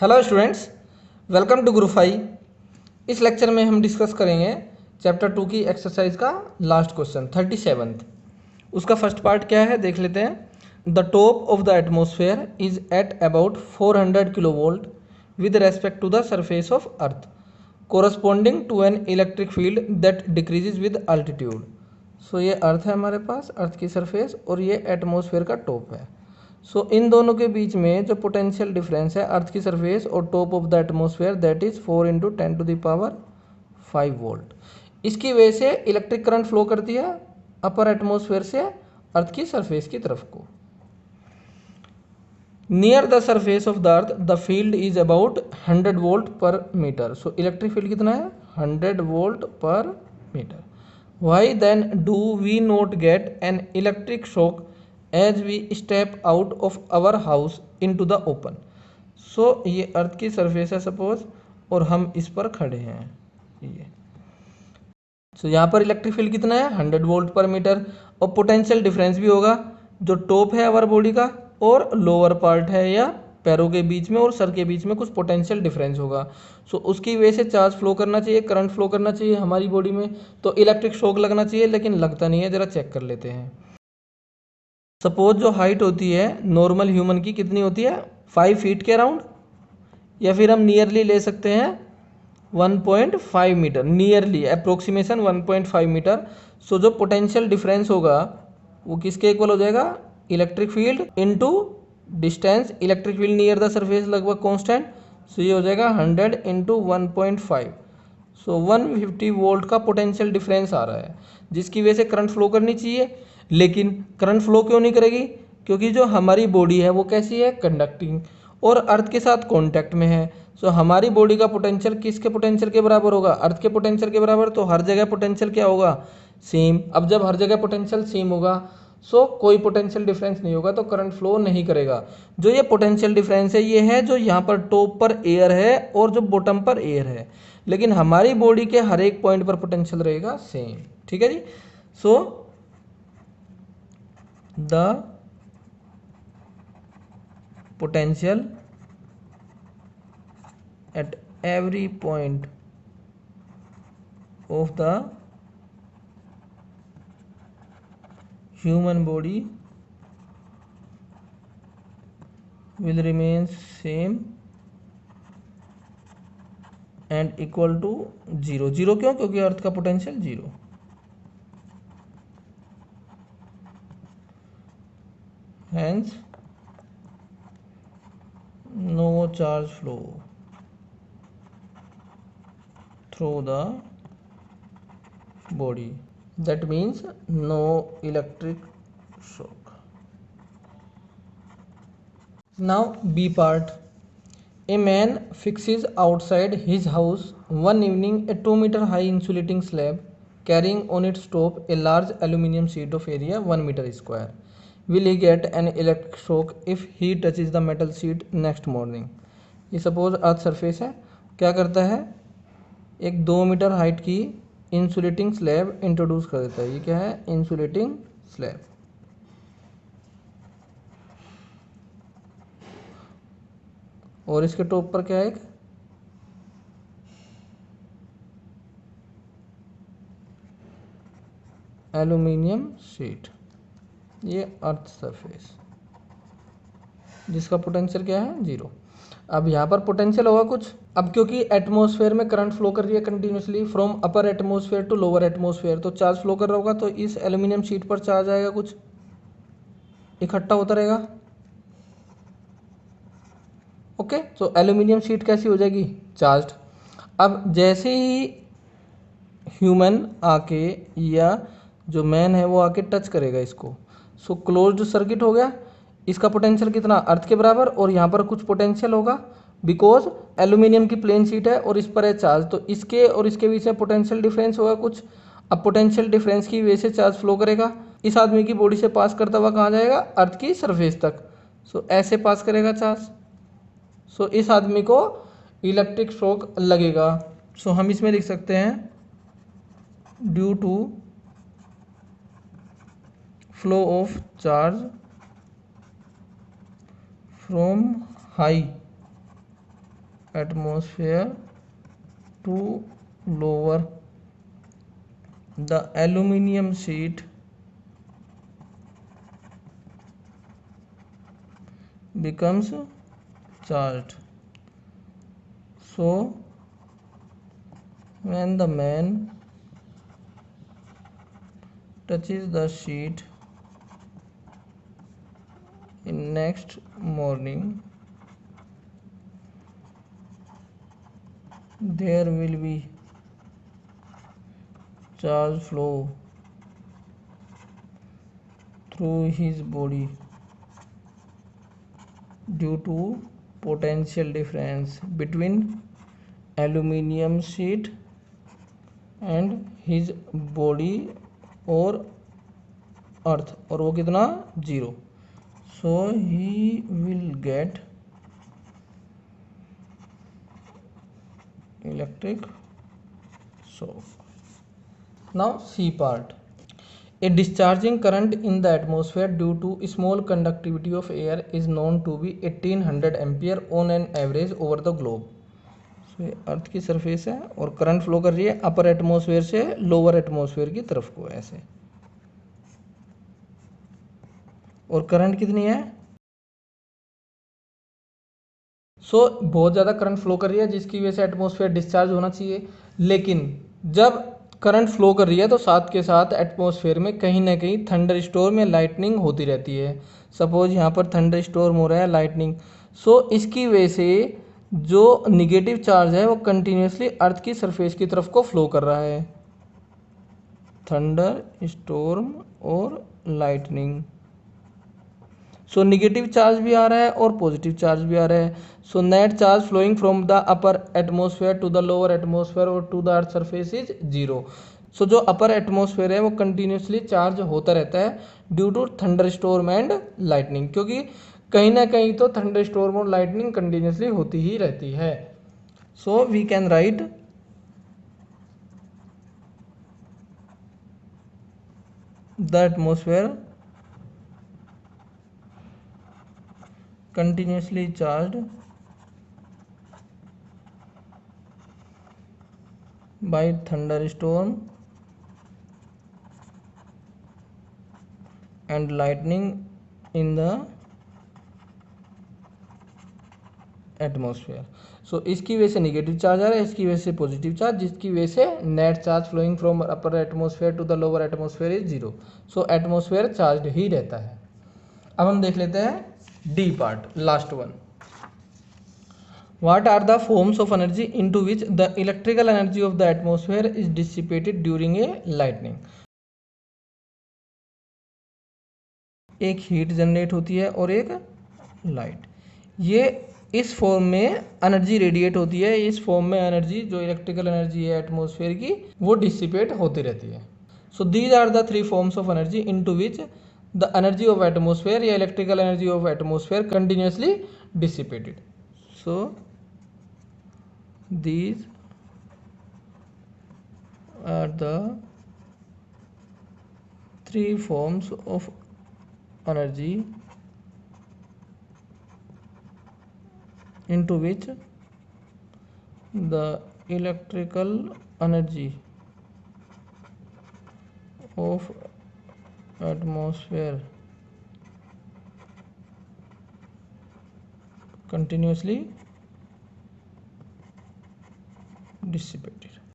Hello students, welcome to group 5। इस lecture में हम डिस्कस करेंगे चैप्टर 2 की एक्सरसाइज का लास्ट क्वेश्चन 37th। उसका फर्स्ट पार्ट क्या है देख लेते हैं। The top of the atmosphere is at about 400 kilovolt with respect to the surface of earth corresponding to an electric field that decreases with altitude. So ये earth है हमारे पास, अर्थ की सरफेस, और ये एटमोसफेयर का टॉप है। सो इन दोनों के बीच में जो पोटेंशियल डिफरेंस है अर्थ की सरफेस और top of the atmosphere, that is 4 into 10⁵ volt. इसकी वजह से इलेक्ट्रिक करंट फ्लो करती है अपर एटमोसफेयर से अर्थ की सरफेस की तरफ को। Near the surface of the earth the field is about 100 volt per metre. So electric field कितना है? 100 volt per metre. Why then do we not get an electric shock as we step out of our house into the open. So ये earth की surface है suppose, और हम इस पर खड़े हैं ये। सो यहाँ पर इलेक्ट्रिक फील्ड कितना है? 100 वोल्ट पर मीटर। और पोटेंशियल डिफरेंस भी होगा, जो टॉप है आवर बॉडी का और लोअर पार्ट है या पैरों के बीच में और सर के बीच में कुछ पोटेंशियल डिफरेंस होगा। सो उसकी वजह से चार्ज फ्लो करना चाहिए, करंट फ्लो करना चाहिए हमारी बॉडी में, तो इलेक्ट्रिक शॉक लगना चाहिए, लेकिन लगता नहीं है। ज़रा चेक कर लेते हैं। सपोज जो हाइट होती है नॉर्मल ह्यूमन की कितनी होती है? 5 फीट के अराउंड, या फिर हम नियरली ले सकते हैं 1.5 मीटर, नियरली अप्रोक्सीमेशन 1.5 मीटर। सो जो पोटेंशियल डिफरेंस होगा वो किसके इक्वल हो जाएगा? Electric field into distance. Electric field near the surface लगभग कांस्टेंट, सो ये हो जाएगा 100 इंटू 1.5। सो 150 वोल्ट का पोटेंशियल डिफरेंस आ रहा है, जिसकी वजह से करंट फ्लो करनी चाहिए। लेकिन करंट फ्लो क्यों नहीं करेगी? क्योंकि जो हमारी बॉडी है वो कैसी है? कंडक्टिंग, और अर्थ के साथ कांटेक्ट में है। सो हमारी बॉडी का पोटेंशियल किसके पोटेंशियल के बराबर होगा? अर्थ के पोटेंशियल के बराबर। तो हर जगह पोटेंशियल क्या होगा? सेम। अब जब हर जगह पोटेंशियल सेम होगा, सो कोई पोटेंशियल डिफरेंस नहीं होगा, तो करंट फ्लो नहीं करेगा। जो ये पोटेंशियल डिफरेंस है ये है जो यहाँ पर टॉप पर एयर है और जो बॉटम पर एयर है, लेकिन हमारी बॉडी के हर एक पॉइंट पर पोटेंशियल रहेगा सेम। ठीक है जी। So the potential at every point of the human body will remain same and equal to 0। Zero क्यों? क्योंकि अर्थ का potential zero. Hence no charge flow through the body, that means no electric shock। Now B part। A man fixes outside his house one evening a 2-meter high insulating slab carrying on its top a large aluminium sheet of area 1 meter square। Will he get an electric shock if he touches the metal sheet next morning? ये suppose earth surface है, क्या करता है? एक 2 metre height की insulating slab introduce कर देता है। ये क्या है? Insulating slab. और इसके टॉप पर क्या है? एक एल्यूमिनियम शीट। ये अर्थ सरफेस जिसका पोटेंशियल क्या है? जीरो। अब यहाँ पर पोटेंशियल होगा कुछ। अब क्योंकि एटमॉस्फेयर में करंट फ्लो कर रही है continuously from upper atmosphere to lower atmosphere, तो चार्ज फ्लो कर रहा होगा, तो इस एल्यूमिनियम शीट पर चार्ज आएगा, कुछ इकट्ठा होता रहेगा। ओके, तो एल्यूमिनियम शीट कैसी हो जाएगी? चार्ज्ड। अब जैसे ही ह्यूमन आके या जो मैन है वो आके टच करेगा इसको, सो क्लोज्ड सर्किट हो गया। इसका पोटेंशियल कितना? अर्थ के बराबर। और यहाँ पर कुछ पोटेंशियल होगा बिकॉज एल्यूमिनियम की प्लेन शीट है और इस पर है चार्ज, तो इसके और इसके बीच में पोटेंशियल डिफरेंस होगा कुछ। अब पोटेंशियल डिफरेंस की वजह से चार्ज फ्लो करेगा, इस आदमी की बॉडी से पास करता हुआ कहाँ जाएगा? अर्थ की सरफेस तक। सो ऐसे पास करेगा चार्ज, सो इस आदमी को इलेक्ट्रिक शॉक लगेगा। सो हम इसमें लिख सकते हैं due to flow of charge from high atmosphere to lower, the aluminum sheet becomes charged. So when the man touches the sheet in next morning, there will be charge flow through his body due to potential difference between aluminum sheet and his body और अर्थ, और वो कितना, 0. So he will get electric shock. Now C part. A discharging current in the atmosphere due to small conductivity of air is known to be 1800 ampere on an average over the globe. So, ये earth की surface है और current flow कर रही है upper atmosphere से lower atmosphere की तरफ को ऐसे, और करंट कितनी है. बहुत ज़्यादा करंट फ्लो कर रही है जिसकी वजह से एटमॉस्फेयर डिस्चार्ज होना चाहिए, लेकिन जब करंट फ्लो कर रही है तो साथ के साथ एटमॉस्फेयर में कहीं ना कहीं थंडर स्टॉर्म या लाइटनिंग होती रहती है. सपोज यहाँ पर थंडर स्टॉर्म हो रहा है, लाइटनिंग. इसकी वजह से जो निगेटिव चार्ज है वो कंटिन्यूसली अर्थ की सरफेस की तरफ को फ्लो कर रहा है. थंडर स्टॉर्म और लाइटनिंग. निगेटिव चार्ज भी आ रहा है और पॉजिटिव चार्ज भी आ रहा है. Net charge flowing from the upper atmosphere to the lower atmosphere और to the earth surface is 0. जो अपर एटमॉस्फेयर है वो कंटिन्यूसली चार्ज होता रहता है due to thunder storm and lightning, क्योंकि कहीं ना कहीं तो थंडर स्टॉर्म और लाइटनिंग कंटिन्यूसली होती ही रहती है. We can write the atmosphere continuously charged by thunderstorm and lightning in the atmosphere. इसकी वजह से निगेटिव चार्ज आ रहा है, इसकी वजह से पॉजिटिव चार्ज, जिसकी वजह से net charge flowing from upper atmosphere to the lower atmosphere is 0. Atmosphere charge ही रहता है. अब हम देख लेते हैं D part, last one. What are the forms of energy into which the electrical energy of the atmosphere is dissipated during a lightning? एक heat generate होती है और एक लाइट. ये इस फॉर्म में एनर्जी रेडिएट होती है, इस फॉर्म में एनर्जी जो इलेक्ट्रिकल एनर्जी है एटमॉस्फेयर की वो डिसिपेट होती रहती है. These are the 3 forms of energy into which the energy of atmosphere या electrical energy of atmosphere continuously dissipated. These are the 3 forms of energy into which the electrical energy of atmosphere continuously dissipated.